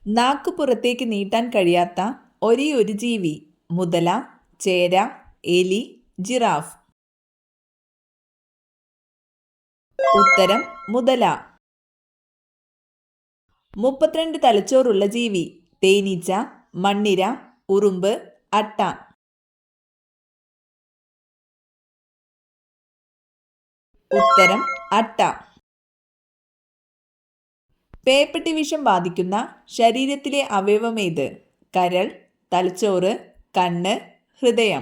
നാക്ക് പുറത്തേക്ക് നീട്ടാൻ കഴിയാത്ത ഒരേ ഒരു ജീവി. മുതല, ചേര, എലി, ജിറാഫ്. ഉത്തരം മുതല. 32 തലച്ചോറുള്ള ജീവി. തേനീച്ച, മണ്ണിര, ഉറുമ്പ്, അട്ട. ഉത്തരം അട്ട. പേപ്പട്ടി വിഷം ബാധിക്കുന്ന ശരീരത്തിലെ അവയവമേത്? കരൾ, തലച്ചോറ്, കണ്ണ്, ഹൃദയം.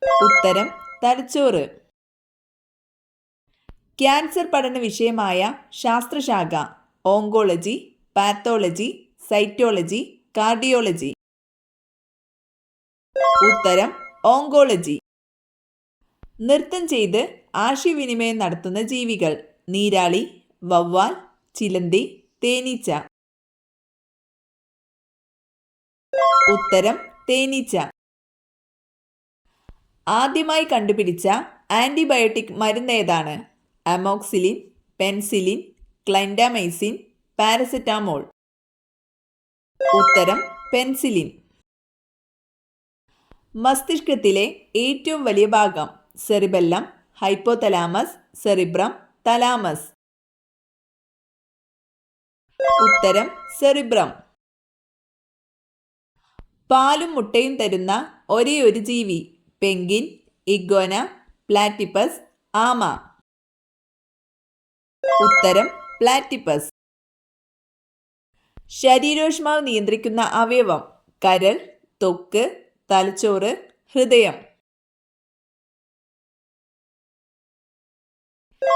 ഉത്തരം തലച്ചോറ്. ക്യാൻസർ പഠന വിഷയമായ ശാസ്ത്രശാഖ? Oncology, pathology, cytology, cardiology. ഉത്തരം ഓങ്കോളജി. നൃത്തം ചെയ്ത് ആശയവിനിമയം നടത്തുന്ന ജീവികൾ? നീരാളി, വവ്വാൽ, ചിലന്തി, തേനീച്ച. ഉത്തരം തേനീച്ച. ആദ്യമായി കണ്ടുപിടിച്ച ആന്റിബയോട്ടിക് മരുന്ന് ഏതാണ്? Amoxicillin, penicillin, clindamycin, paracetamol. ഉത്തരം പെൻസിലിൻ. മസ്തിഷ്കത്തിലെ ഏറ്റവും വലിയ ഭാഗം? Cerebellum, hypothalamus, cerebrum, thalamus. ഉത്തരം സെറിബ്രം. പാലും മുട്ടയും തരുന്ന ഒരേ ഒരു ജീവി? പെൻഗ്വിൻ, ഇഗ്വാന, പ്ലാറ്റിപ്പസ്, ആമ. ഉത്തരം പ്ലാറ്റിപ്പസ്. ശരീരോഷ്മാവ് നിയന്ത്രിക്കുന്ന അവയവം? കരൾ, ത്വക്ക്, തലച്ചോറ്, ഹൃദയം.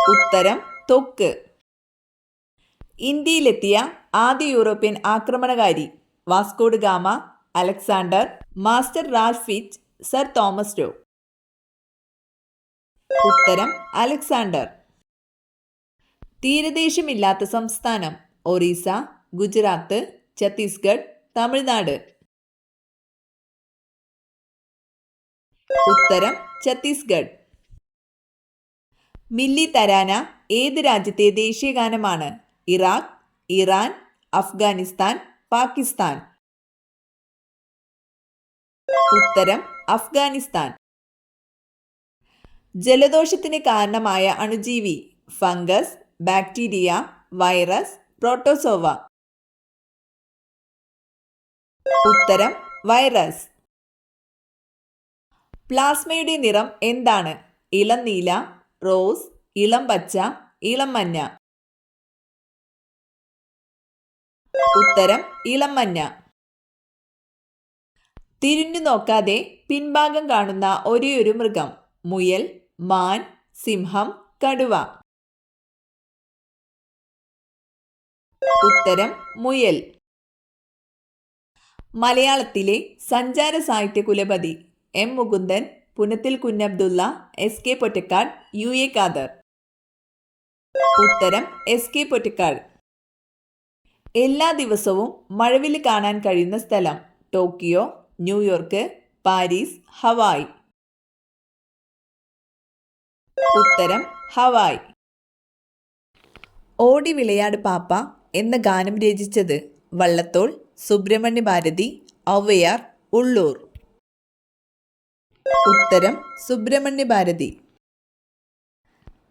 ഉത്തരം ത്വക്ക്. ഇന്ത്യയിലെത്തിയ ആദ്യ യൂറോപ്യൻ ആക്രമണകാരി? Vasco da Gama, Alexander, Master Ralph Fitch, Sir Thomas ഡോ. ഉത്തരം അലക്സാണ്ടർ. തീരദേശമില്ലാത്ത സംസ്ഥാനം? ഒറീസ, ഗുജറാത്ത്, ഛത്തീസ്ഗഡ്, തമിഴ്നാട്. ഉത്തരം ഛത്തീസ്ഗഡ്. മില്ലി തരാന ഏത് രാജ്യത്തെ ദേശീയഗാനമാണ്? Iraq, Iran, Afghanistan, Pakistan. ഉത്തരം അഫ്ഗാനിസ്ഥാൻ. ജലദോഷത്തിന് കാരണമായ അണുജീവി? Fungus, bacteria, virus, protozoa. ഉത്തരം വൈറസ്. പ്ലാസ്മയുടെ നിറം എന്താണ്? ഇളം നീല, റോസ്, ഇളം പച്ച, ഇളം മഞ്ഞ. ഉത്തരം ഇളം മഞ്ഞ. തിരിഞ്ഞു നോക്കാതെ പിൻഭാഗം കാണുന്ന ഒരേയൊരു മൃഗം? മുയൽ, മാൻ, സിംഹം, കടുവ. ഉത്തരം മുയൽ. മലയാളത്തിലെ സഞ്ചാര സാഹിത്യ കുലപതി? എം മുകുന്ദൻ, പുനത്തിൽ കുഞ്ഞബ്ദുള്ള, എസ് കെ പൊറ്റക്കാട്, യു എ ഖാദർ. ഉത്തരം എസ് കെ പൊറ്റക്കാട്. എല്ലാ ദിവസവും മഴവില്ല് കാണാൻ കഴിയുന്ന സ്ഥലം? Tokyo, New York, Paris, Hawaii. ഉത്തരം ഹവായ്. ഓടി വിളയാട് പാപ്പ എന്ന ഗാനം രചിച്ചത്? വള്ളത്തോൾ, സുബ്രഹ്മണ്യ ഭാരതി, ഔവയാർ, ഉള്ളൂർ. ഉത്തരം സുബ്രഹ്മണ്യ ഭാരതി.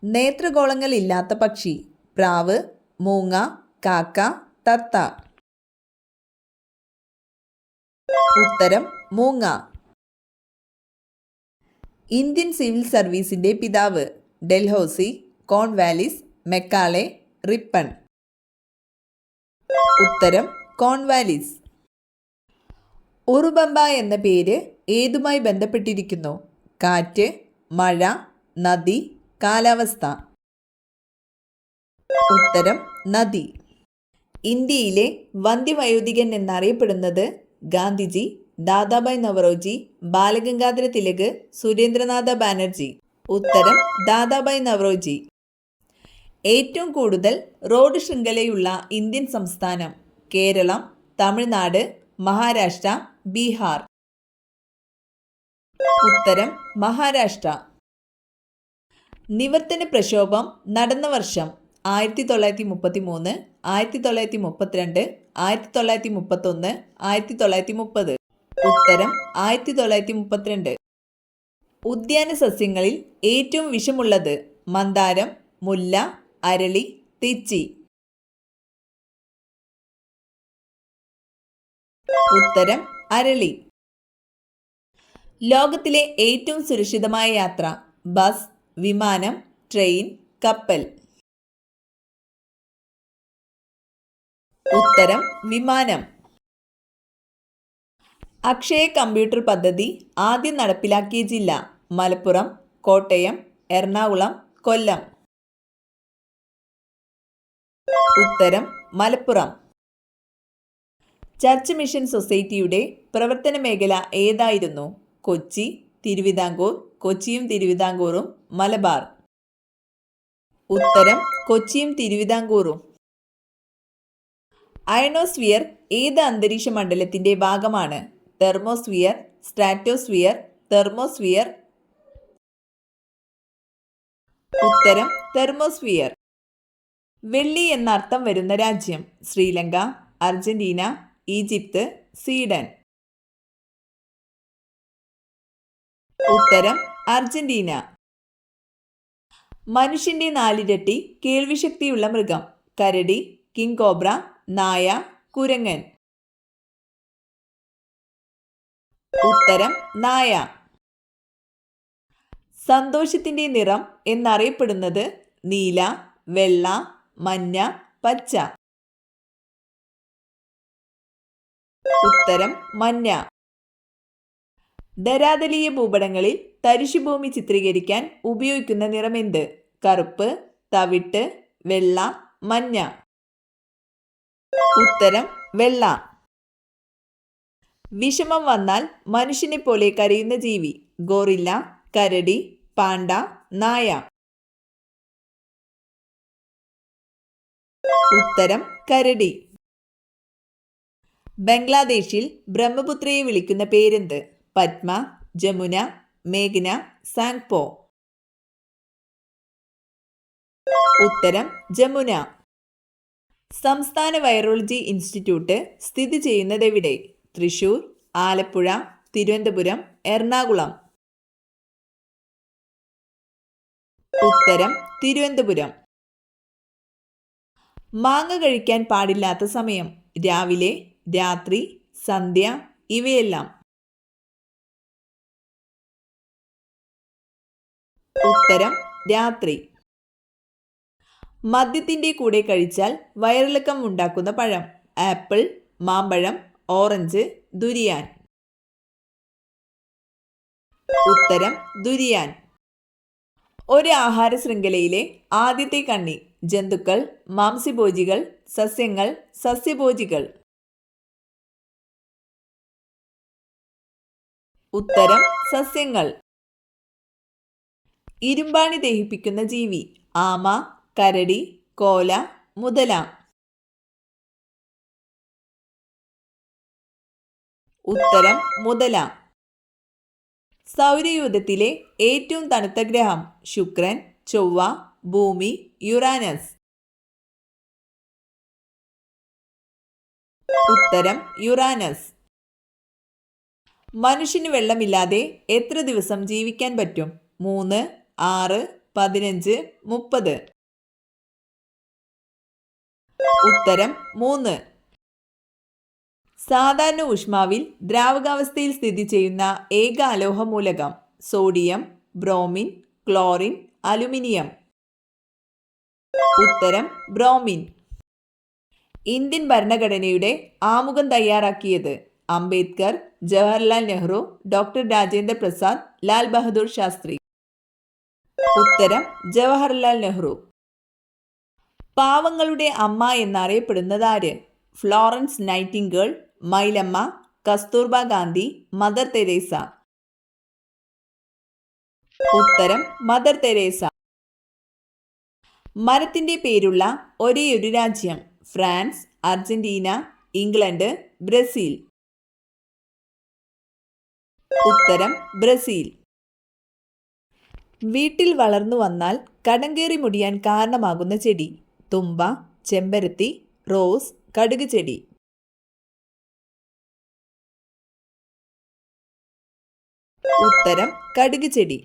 നേത്രഗോളങ്ങൾ ഇല്ലാത്ത പക്ഷി? പ്രാവ്, മൂങ്ങ, കാക്ക, തത്ത. ഉത്തരം മൂങ്ങ. ഇന്ത്യൻ സിവിൽ സർവീസിന്റെ പിതാവ്? Dalhousie, Cornwallis, Macaulay, Ripon. ഉത്തരം കോൺവാലിസ്. ഉറുബമ്പ എന്ന പേര് ഏതുമായി ബന്ധപ്പെട്ടിരിക്കുന്നു? കാറ്റ്, മഴ, നദി, കാലാവസ്ഥ. ഉത്തരം നദി. ഇന്ത്യയിലെ വന്ധ്യവയോധികൻ എന്നറിയപ്പെടുന്നത്? ഗാന്ധിജി, ദാദാഭായ് നവറോജി, ബാലഗംഗാധര തിലക്, സുരേന്ദ്രനാഥ ബാനർജി. ഉത്തരം ദാദാഭായ് നവറോജി. ഏറ്റവും കൂടുതൽ റോഡ് ശൃംഖലയുള്ള ഇന്ത്യൻ സംസ്ഥാനം? കേരളം, തമിഴ്നാട്, മഹാരാഷ്ട്ര, ബീഹാർ. ഉത്തരം മഹാരാഷ്ട്ര. നിവർത്തന പ്രക്ഷോഭം നടന്ന വർഷം? 1933, 1932, 1931, 1930. ഉത്തരം 1932. ഉദ്യാന സസ്യങ്ങളിൽ ഏറ്റവും വിഷമുള്ളത് മന്ദാരം, മുല്ല, അരളി, തെച്ചി. ഉത്തരം അരളി. ലോകത്തിലെ ഏറ്റവും സുരക്ഷിതമായ യാത്ര ബസ്, വിമാനം, ട്രെയിൻ, കപ്പൽ. ഉത്തരം വിമാനം. അക്ഷയ കമ്പ്യൂട്ടർ പദ്ധതി ആദ്യം നടപ്പിലാക്കിയ ജില്ല മലപ്പുറം, കോട്ടയം, എറണാകുളം, കൊല്ലം. ഉത്തരം മലപ്പുറം. ചർച്ച് മിഷൻ സൊസൈറ്റിയുടെ പ്രവർത്തന മേഖല ഏതായിരുന്നു? കൊച്ചി, തിരുവിതാംകൂർ, കൊച്ചിയും തിരുവിതാംകൂറും, മലബാർ. ഉത്തരം കൊച്ചിയും തിരുവിതാംകൂറും. അയണോസ്ഫിയർ ഏത് അന്തരീക്ഷ മണ്ഡലത്തിന്റെ ഭാഗമാണ്? Thermosphere, stratosphere, thermosphere. ഉത്തരം തെർമോസ്ഫിയർ. വെള്ളി എന്നർത്ഥം വരുന്ന രാജ്യം ശ്രീലങ്ക, അർജന്റീന, ഈജിപ്ത്, സ്വീഡൻ. ഉത്തരം അർജന്റീന. മനുഷ്യന്റെ 4 ഇരട്ടി കേൾവിശക്തിയുള്ള മൃഗം കരടി, കിങ് കോബ്ര, നായ, കുരങ്ങൻ. ഉത്തരം നായ. സന്തോഷത്തിന്റെ നിറം എന്നറിയപ്പെടുന്നത് നീല, വെള്ള, മഞ്ഞ, പച്ച. ഉത്തരം മഞ്ഞ. ധരാതലീയ ഭൂപടങ്ങളിൽ തരിശുഭൂമി ചിത്രീകരിക്കാൻ ഉപയോഗിക്കുന്ന നിറമെന്ത്? കറുപ്പ്, തവിട്ട്, വെള്ള, മഞ്ഞ. ഉത്തരം വെള്ള. വിഷമം വന്നാൽ മനുഷ്യനെ പോലെ കരയുന്ന ജീവി ഗോറില്ല, കരടി, പാണ്ട, നായ. ഉത്തരം കരടി. ബംഗ്ലാദേശിൽ ബ്രഹ്മപുത്രയെ വിളിക്കുന്ന പേരെന്ത്? പത്മ, ജമുന, മേഘ്ന, സാങ്പോ. ഉത്തരം ജമുന. സംസ്ഥാന വൈറോളജി ഇൻസ്റ്റിറ്റ്യൂട്ട് സ്ഥിതി ചെയ്യുന്നത് എവിടെ? തൃശൂർ, ആലപ്പുഴ, തിരുവനന്തപുരം, എറണാകുളം. ഉത്തരം തിരുവനന്തപുരം. മാങ്ങ കഴിക്കാൻ പാടില്ലാത്ത സമയം രാവിലെ, രാത്രി, സന്ധ്യ, ഇവയെല്ലാം. ഉത്തരം രാത്രി. മദ്യത്തിന്റെ കൂടെ കഴിച്ചാൽ വയറിളക്കം ഉണ്ടാക്കുന്ന പഴം ആപ്പിൾ, മാമ്പഴം, ഓറഞ്ച്, ദുരിയാൻ. ഉത്തരം ദുരിയാൻ. ഒരു ആഹാര ശൃംഖലയിലെ ആദ്യത്തെ കണ്ണി ജന്തുക്കൾ, മാംസ്യഭോജികൾ, സസ്യങ്ങൾ, സസ്യഭോജികൾ. ഉത്തരം സസ്യങ്ങൾ. ഇരുമ്പാണി ദഹിപ്പിക്കുന്ന ജീവി ആമ, കരടി, കോല, മുതല. ഉത്തരം മുതല. സൗരയൂഥത്തിലെ ഏറ്റവും തണുത്ത ഗ്രഹം ശുക്രൻ, ചൊവ്വ, ഭൂമി, യുറാനസ്. ഉത്തരം യുറാനസ്. മനുഷ്യന് വെള്ളമില്ലാതെ എത്ര ദിവസം ജീവിക്കാൻ പറ്റും? 3, 6, 15, 30. ഉത്തരം 3. സാധാരണ ഊഷ്മാവിൽ ദ്രാവകാവസ്ഥയിൽ സ്ഥിതി ചെയ്യുന്ന ഏക അലോഹ മൂലകം സോഡിയം, ബ്രോമിൻ, ക്ലോറിൻ, അലുമിനിയം. ഉത്തരം ബ്രോമിൻ. ഇന്ത്യൻ ഭരണഘടനയുടെ ആമുഖം തയ്യാറാക്കിയത് അംബേദ്കർ, ജവഹർലാൽ നെഹ്റു, ഡോക്ടർ രാജേന്ദ്ര പ്രസാദ്, ലാൽ ബഹദൂർ ശാസ്ത്രി. ഉത്തരം ജവഹർലാൽ നെഹ്റു. പാവങ്ങളുടെ അമ്മ എന്നറിയപ്പെടുന്നത് ആര്? Florence Nightingale, Mylamma, Kasturba Gandhi, Mother Teresa. ഉത്തരം മദർ തെരേസ. മരത്തിന്റെ പേരുള്ള ഒരേയൊരു രാജ്യം ഫ്രാൻസ്, അർജന്റീന, ഇംഗ്ലണ്ട്, ബ്രസീൽ. ഉത്തരം ബ്രസീൽ. വീട്ടിൽ വളർന്നു വന്നാൽ കടങ്കേറി മുടിയാൻ കാരണമാകുന്ന ചെടി തുമ്പ, ചെമ്പരത്തി, റോസ് കടുക് ചെടി. ഉത്തരം കടുക് ചെടി.